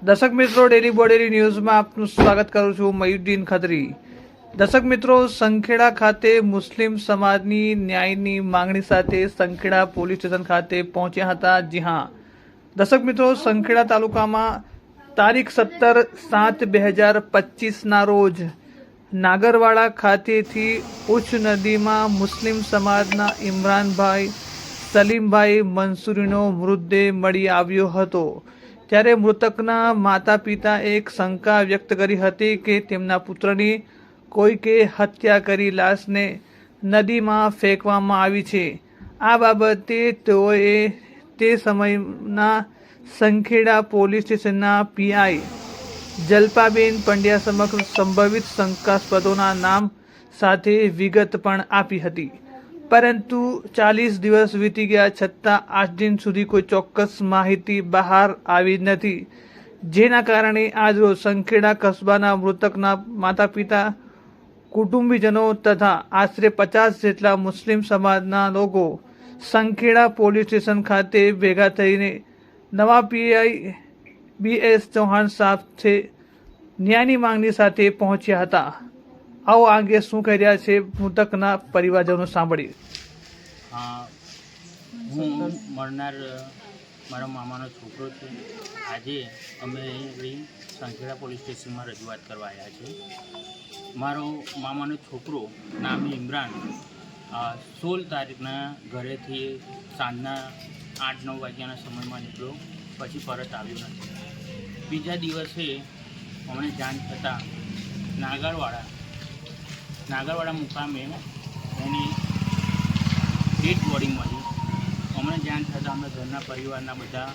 દર્શક મિત્રો, ડેલી બોડેલી ન્યૂઝમાં આપનું સ્વાગત કરું છું. મયુદ્દીન ખત્રી. દર્શક મિત્રો, સંખેડા ખાતે મુસ્લિમ સમાજની ન્યાયની માંગણી સાથે સંખેડા પોલીસ સ્ટેશન ખાતે પહોંચ્યા હતા. જી હા દર્શક મિત્રો, સંખેડા તાલુકામાં તારીખ 17/7/2025ના રોજ નાગરવાડા ખાતેથી ઉચ્ચ નદીમાં મુસ્લિમ સમાજના ઇમરાનભાઈ સલીમભાઈ મંસૂરીનો મૃતદેહ મળી આવ્યો હતો. ત્યારે મૃતકના માતા પિતા એક શંકા વ્યક્ત કરી હતી કે તેમના પુત્રની કોઈકે હત્યા કરી લાશને નદીમાં ફેંકવામાં આવી છે. આ બાબતે તેઓએ તે સમયના સંખેડા પોલીસ સ્ટેશનના પીઆઈ જલ્પાબેન પંડ્યા સમક્ષ સંભવિત શંકાસ્પદોના નામ સાથે વિગત પણ આપી હતી. પરંતુ 40 દિવસ વીતી ગયા છતાં આજ દિન સુધી કોઈ ચોક્કસ માહિતી બહાર આવી નથી, જેના કારણે આજરોજ સંખેડા કસ્બાના મૃતકના માતા પિતા, કુટુંબીજનો તથા આશરે 50 જેટલા મુસ્લિમ સમાજના લોકો સંખેડા પોલીસ સ્ટેશન ખાતે ભેગા થઈને નવા પીઆઈ BS ચૌહાણ સાથે ન્યાયની માંગણી સાથે પહોંચ્યા હતા. આવો આ અંગે શું કહી રહ્યા છે મૃતકના પરિવારજનો સાંભળીએ. હું મરનાર મારા મામાનો છોકરો છું. આજે અમે અહીં સંખેડા પોલીસ સ્ટેશનમાં રજૂઆત કરવા આવ્યા છીએ. મારો મામાનો છોકરો નામી ઇમરાન 16 તારીખના ઘરેથી સાંજના 8-9 વાગ્યાના સમયમાં નીકળ્યો, પછી પરત આવ્યો નથી. બીજા દિવસે અમને જાણ થતાં નાગરવાડા મુકામે એની ડેડ બોડી મળી. અમને જાણ થતાં અમે ઘરના પરિવારના બધા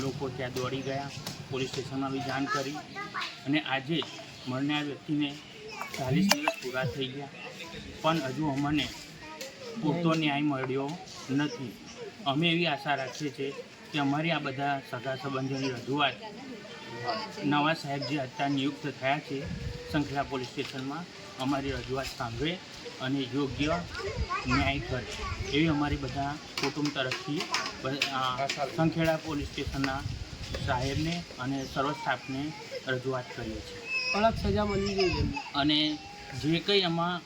લોકો ત્યાં દોડી ગયા, પોલીસ સ્ટેશનમાં બી જાણ કરી. અને આજે મરનાર વ્યક્તિને 40 દિવસ પૂરા થઈ ગયા, પણ હજુ અમને પૂરતો ન્યાય મળ્યો નથી. અમે એવી આશા રાખીએ છીએ કે અમારી આ બધા સગા સંબંધોની રજૂઆત નવા સાહેબ જે અત્યારે નિયુક્ત થયા છે સંખેડા પોલીસ સ્ટેશનમાં, અમારી રજૂઆત સાંભળે અને યોગ્ય ન્યાય કરે એવી અમારી બધા કુટુંબ તરફથી સંખેડા પોલીસ સ્ટેશનના સાહેબને અને સર્વ સ્ટાફને રજૂઆત કરીએ છીએ. કડક સજા મળવી જોઈએ અને જે કંઈ આમાં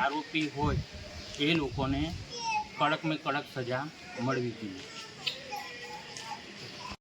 આરોપી હોય એ લોકોને કડકમાં કડક સજા મળવી જોઈએ.